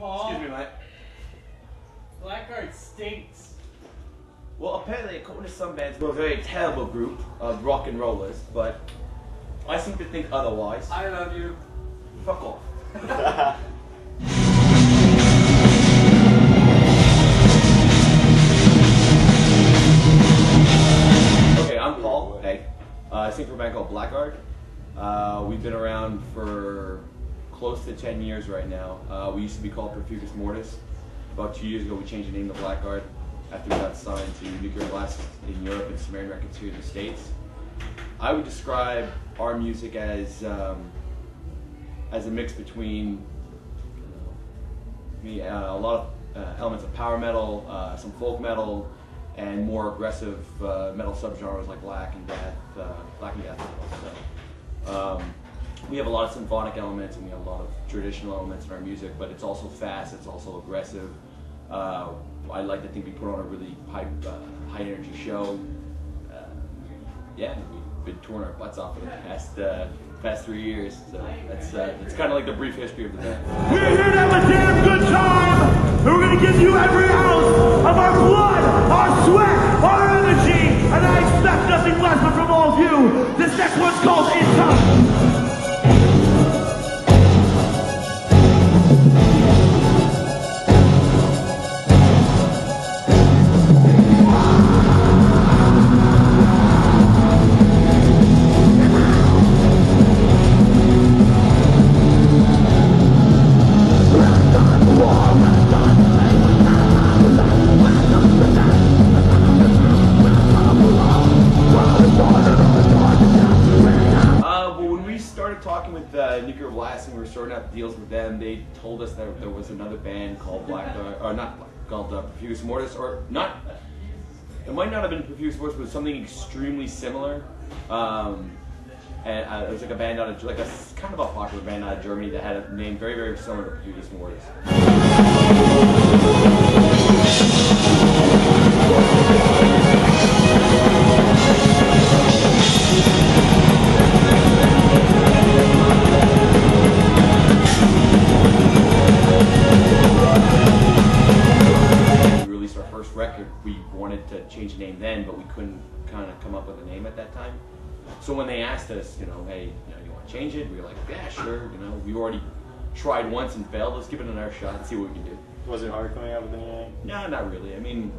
Paul. Excuse me, mate. Blackguard stinks. Well, apparently, according to some bands, we're a very terrible group of rock and rollers, but I seem to think otherwise. I love you. Fuck off. Okay, I'm Paul. Hey. I sing for a band called Blackguard. We've been around for close to 10 years right now. We used to be called Perfugis Mortis. About 2 years ago, we changed the name to Blackguard after we got signed to Nuclear Blast in Europe and Sumerian Records here in the States. I would describe our music as a mix between a lot of elements of power metal, some folk metal, and more aggressive metal subgenres like black and death metal. So, we have a lot of symphonic elements and we have a lot of traditional elements in our music, but it's also fast, it's also aggressive. I like to think we put on a really high energy show. Yeah, we've been touring our butts off for the past 3 years, so that's kind of like the brief history of the band. We're here to have a damn good time, and we're going to give you every ounce of our blood, our sweat, our energy, and I expect nothing less but from all of you. This next one's called In Time. Nuclear Blast, and we were sorting out deals with them. They told us that there was another band called Perfugis Mortis, or not. It might not have been Perfugis Mortis, but something extremely similar. And it was like a band out of kind of a popular band out of Germany that had a name very, very similar to Perfugis Mortis. We wanted to change the name then, but we couldn't kind of come up with a name at that time. So when they asked us, hey, you want to change it? We were like, yeah, sure. We already tried once and failed. Let's give it another shot and see what we can do. Was it hard coming up with a name? No, not really. I mean,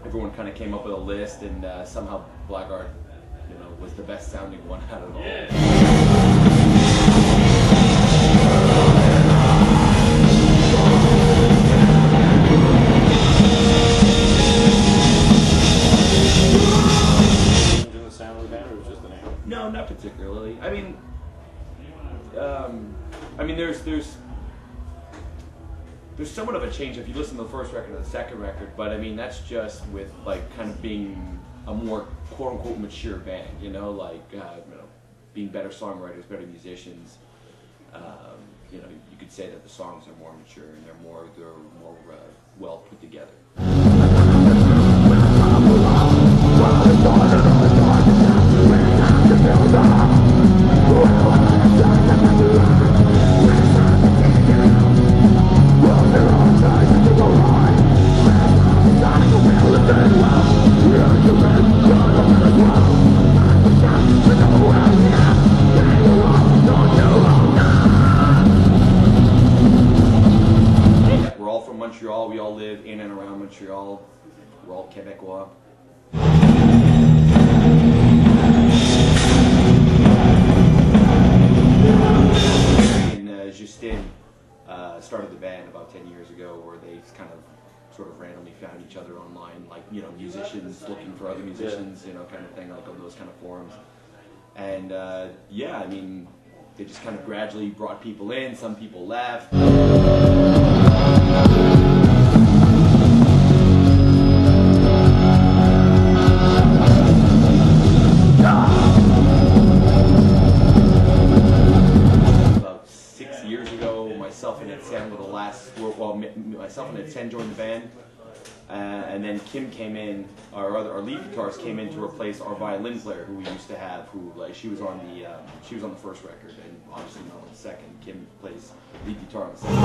everyone kind of came up with a list, and somehow Blackguard, was the best sounding one out of all. Yeah. No, not particularly. I mean, there's somewhat of a change if you listen to the first record or the second record, but I mean that's just with kind of being a more quote unquote mature band, being better songwriters, better musicians. You could say that the songs are more mature and they're more well put together. We're all from Montreal. We all live in and around Montreal. We're all Quebecois. Justin started the band about 10 years ago, where they kind of sort of randomly found each other online, musicians looking for other musicians, kind of thing, like on those kind of forums. And yeah, I mean, they just kind of gradually brought people in. Some people left. Myself and Ed Sen joined the band. And then Kim came in, our lead guitarist came in to replace our violin player who we used to have, who like she was on the first record and obviously not on the second. Kim plays lead guitar on the second.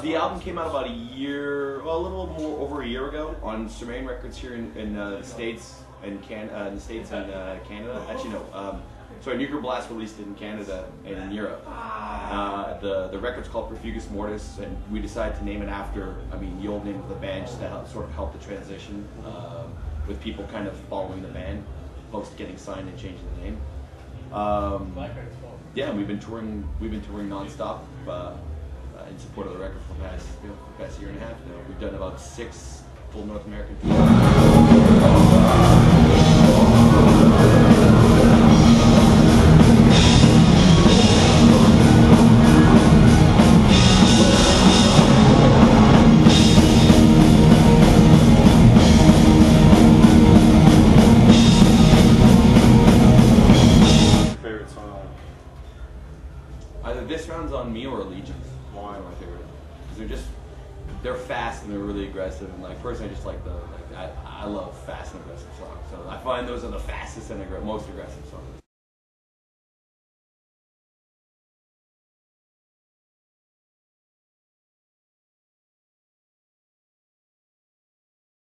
The album came out about a little more over a year ago on Sermain Records here in the States and Canada. Actually, no. Sorry, Nuclear Blast released it in Canada and in Europe. The record's called Perfugus Mortis, and we decided to name it after, the old name of the band, just to sort of help the transition with people kind of following the band, post getting signed and changing the name. Yeah, we've been touring nonstop. In support of the record for the past year and a half now. We've done about 6 full North American tours. Favorite song? Either This Round's on Me or Allegiance. Why are my favorite? Because they're fast and they're really aggressive, and like personally I just like I love fast and aggressive songs. So I find those are the fastest and most aggressive songs.